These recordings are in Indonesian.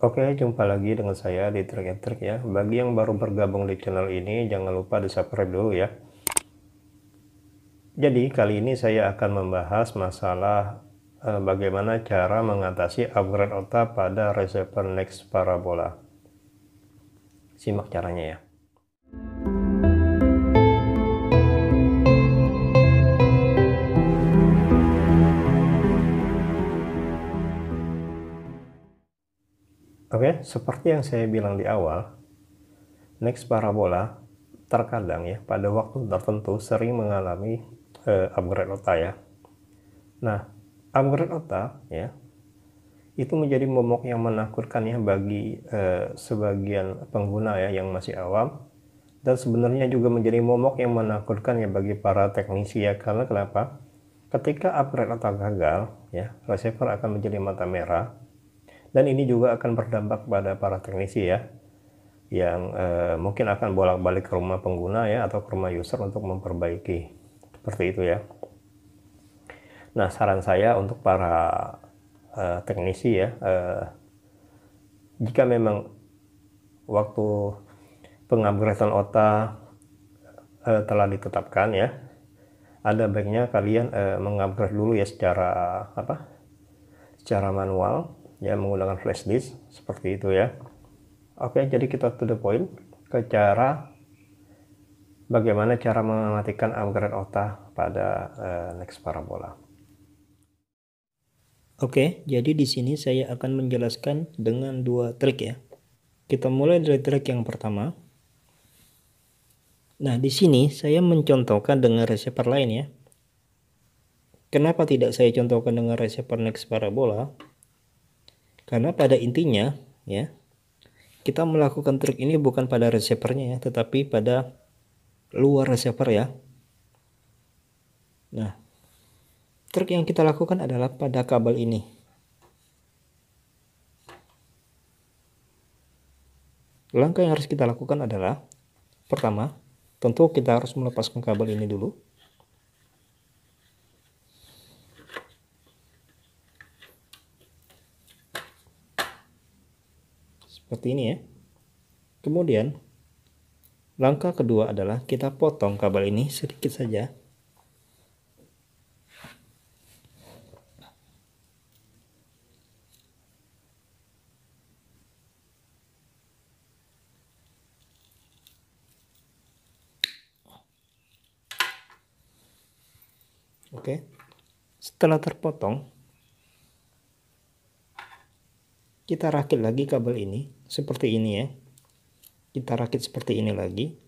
Oke, jumpa lagi dengan saya di Trik and Trik ya. Bagi yang baru bergabung di channel ini, jangan lupa di subscribe dulu ya. Jadi kali ini saya akan membahas masalah bagaimana cara mengatasi upgrade otak pada receiver Next Parabola. Simak caranya ya. Oke, seperti yang saya bilang di awal, Next Parabola terkadang ya pada waktu tertentu sering mengalami upgrade otak ya. Nah, upgrade otak ya itu menjadi momok yang menakutkan ya bagi sebagian pengguna ya yang masih awam, dan sebenarnya juga menjadi momok yang menakutkan ya bagi para teknisi ya. Karena kenapa? Ketika upgrade otak gagal ya, receiver akan menjadi mata merah, dan ini juga akan berdampak pada para teknisi ya yang mungkin akan bolak-balik ke rumah pengguna ya atau ke rumah user untuk memperbaiki seperti itu ya. Nah, saran saya untuk para teknisi ya, jika memang waktu pengupgradean OTA telah ditetapkan ya, ada baiknya kalian mengupgrade dulu ya secara manual ya, menggunakan flash disk seperti itu ya. Oke, jadi kita to the point ke bagaimana cara mematikan upgrade OTA pada Next Parabola. Oke, jadi di sini saya akan menjelaskan dengan dua trik ya. Kita mulai dari trik yang pertama. Nah, di sini saya mencontohkan dengan receiver lain ya. Kenapa tidak saya contohkan dengan receiver Next Parabola? Karena pada intinya ya, kita melakukan trik ini bukan pada receivernya ya, tetapi pada luar receiver ya. Nah, trik yang kita lakukan adalah pada kabel ini. Langkah yang harus kita lakukan adalah, pertama, tentu kita harus melepaskan kabel ini dulu. Seperti ini ya. Kemudian, langkah kedua adalah kita potong kabel ini sedikit saja. Oke, setelah terpotong, kita rakit lagi kabel ini seperti ini ya. Kita rakit seperti ini lagi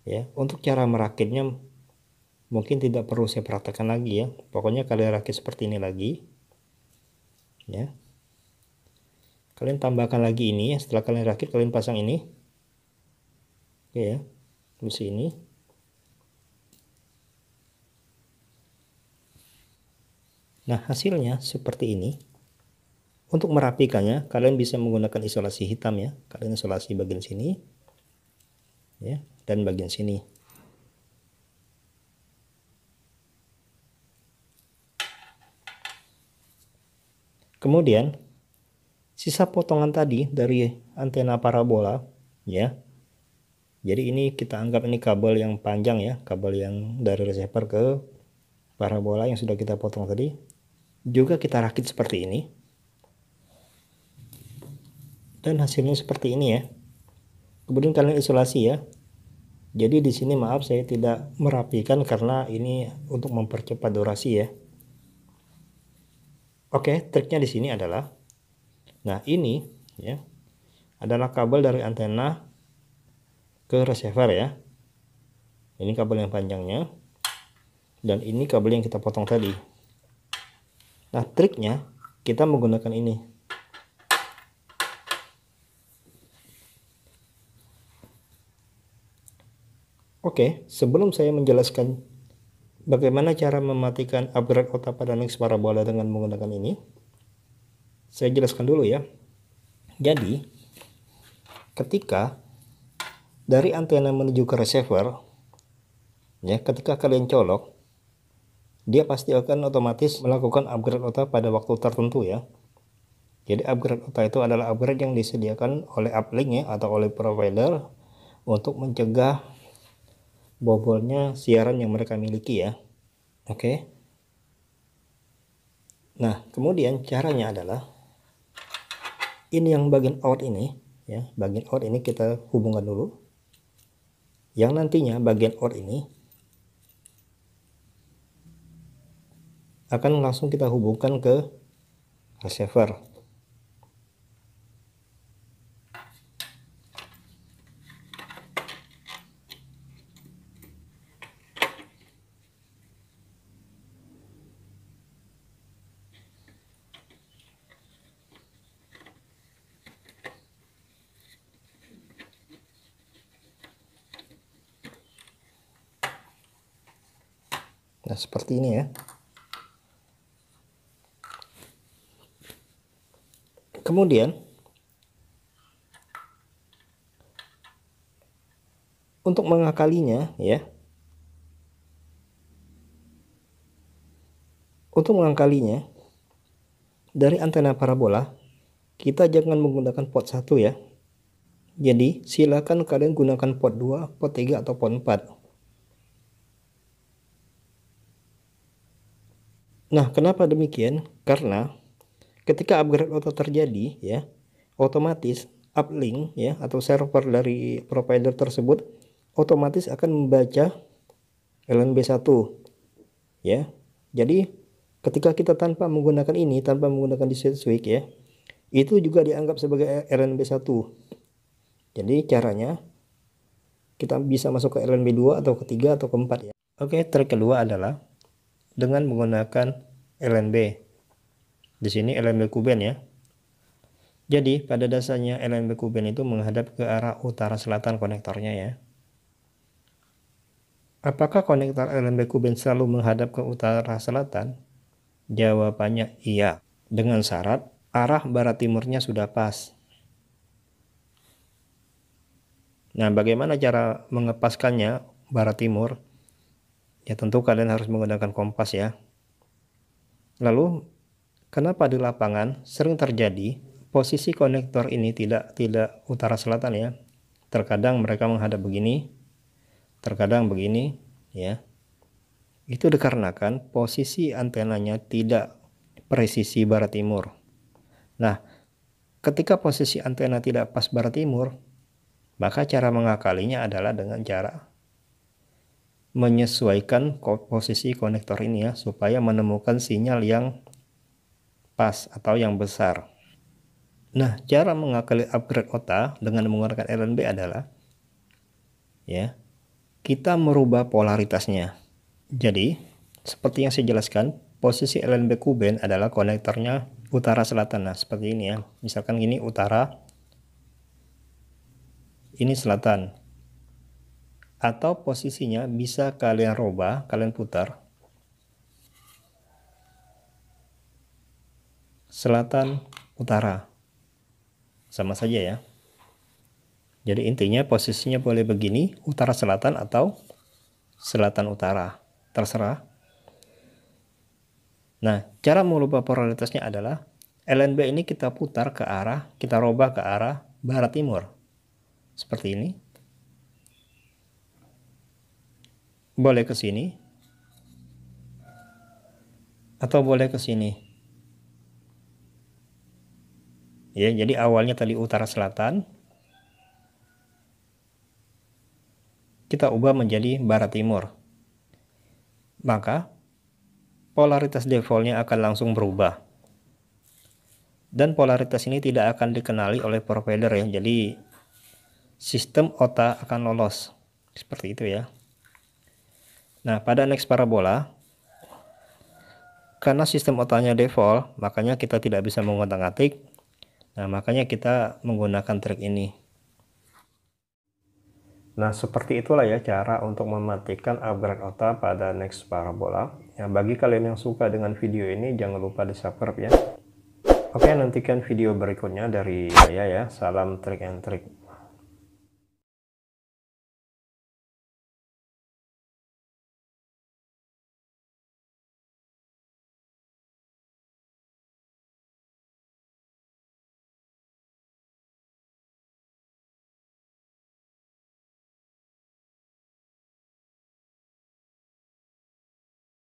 ya. Untuk cara merakitnya mungkin tidak perlu saya praktekkan lagi ya. Pokoknya kalian rakit seperti ini lagi ya. Kalian tambahkan lagi ini ya. Setelah kalian rakit, kalian pasang ini. Oke ya, terus ini. Nah, hasilnya seperti ini. Untuk merapikannya, kalian bisa menggunakan isolasi hitam ya. Kalian isolasi bagian sini ya, dan bagian sini. Kemudian sisa potongan tadi dari antena parabola ya. Jadi ini kita anggap ini kabel yang panjang ya, kabel yang dari receiver ke parabola yang sudah kita potong tadi. Juga kita rakit seperti ini. Dan hasilnya seperti ini ya. Kemudian kalian isolasi ya. Jadi di sini maaf saya tidak merapikan karena ini untuk mempercepat durasi ya. Oke, triknya di sini adalah, nah ini ya adalah kabel dari antena ke receiver ya. Ini kabel yang panjangnya, dan ini kabel yang kita potong tadi. Nah, triknya kita menggunakan ini. Oke, sebelum saya menjelaskan bagaimana cara mematikan upgrade otak pada Next Parabola dengan menggunakan ini, saya jelaskan dulu ya. Jadi, ketika dari antena menuju ke receiver, ya, ketika kalian colok, dia pasti akan otomatis melakukan upgrade otak pada waktu tertentu ya. Jadi upgrade OTA itu adalah upgrade yang disediakan oleh uplink ya, atau oleh provider untuk mencegah bobolnya siaran yang mereka miliki ya. Oke. Nah, kemudian caranya adalah ini yang bagian out ini ya, bagian out ini kita hubungkan dulu. Yang nantinya bagian out ini akan langsung kita hubungkan ke receiver. Nah, seperti ini ya. Kemudian untuk mengakalinya ya. Untuk mengakalinya dari antena parabola, kita jangan menggunakan port 1 ya. Jadi, silakan kalian gunakan port 2, port 3 atau port 4. Nah, kenapa demikian? Karena ketika upgrade auto terjadi ya, otomatis uplink ya atau server dari provider tersebut otomatis akan membaca LNB1 ya. Jadi ketika kita tanpa menggunakan ini, tanpa menggunakan disk switch ya, itu juga dianggap sebagai LNB1. Jadi caranya kita bisa masuk ke LNB2 atau ketiga atau keempat ya. Oke, trik kedua adalah dengan menggunakan LNB. Di sini LNB Kuben ya. Jadi pada dasarnya LNB Kuben itu menghadap ke arah utara selatan konektornya ya. Apakah konektor LNB Kuben selalu menghadap ke utara selatan? Jawabannya iya, dengan syarat arah barat timurnya sudah pas. Nah, bagaimana cara mengepaskannya barat timur? Ya tentu kalian harus menggunakan kompas ya. Lalu kenapa di lapangan sering terjadi posisi konektor ini tidak utara selatan ya? Terkadang mereka menghadap begini, terkadang begini ya. Itu dikarenakan posisi antenanya tidak presisi barat timur. Nah, ketika posisi antena tidak pas barat timur, maka cara mengakalinya adalah dengan cara menyesuaikan posisi konektor ini ya, supaya menemukan sinyal yang pas atau yang besar. Nah, cara mengakali upgrade OTA dengan menggunakan LNB adalah ya, kita merubah polaritasnya. Jadi, seperti yang saya jelaskan, posisi LNB Kuben adalah konektornya utara selatan. Nah, seperti ini ya. Misalkan ini utara, ini selatan. Atau posisinya bisa kalian rubah, kalian putar. Selatan, utara. Sama saja ya. Jadi intinya posisinya boleh begini, utara selatan atau selatan utara. Terserah. Nah, cara merubah polaritasnya adalah LNB ini kita putar ke arah, kita rubah ke arah barat timur. Seperti ini. Boleh ke sini atau boleh ke sini ya. Jadi awalnya tadi utara selatan, kita ubah menjadi barat timur, maka polaritas defaultnya akan langsung berubah, dan polaritas ini tidak akan dikenali oleh provider ya. Jadi sistem OTA akan lolos seperti itu ya. Nah, pada next parabola, karena sistem OTA-nya default, makanya kita tidak bisa mengotak-atik. Nah, makanya kita menggunakan trik ini. Nah, seperti itulah ya cara untuk mematikan upgrade OTA pada next parabola. Ya, bagi kalian yang suka dengan video ini, jangan lupa di subscribe ya. Oke, nantikan video berikutnya dari saya ya. Salam trik and trik.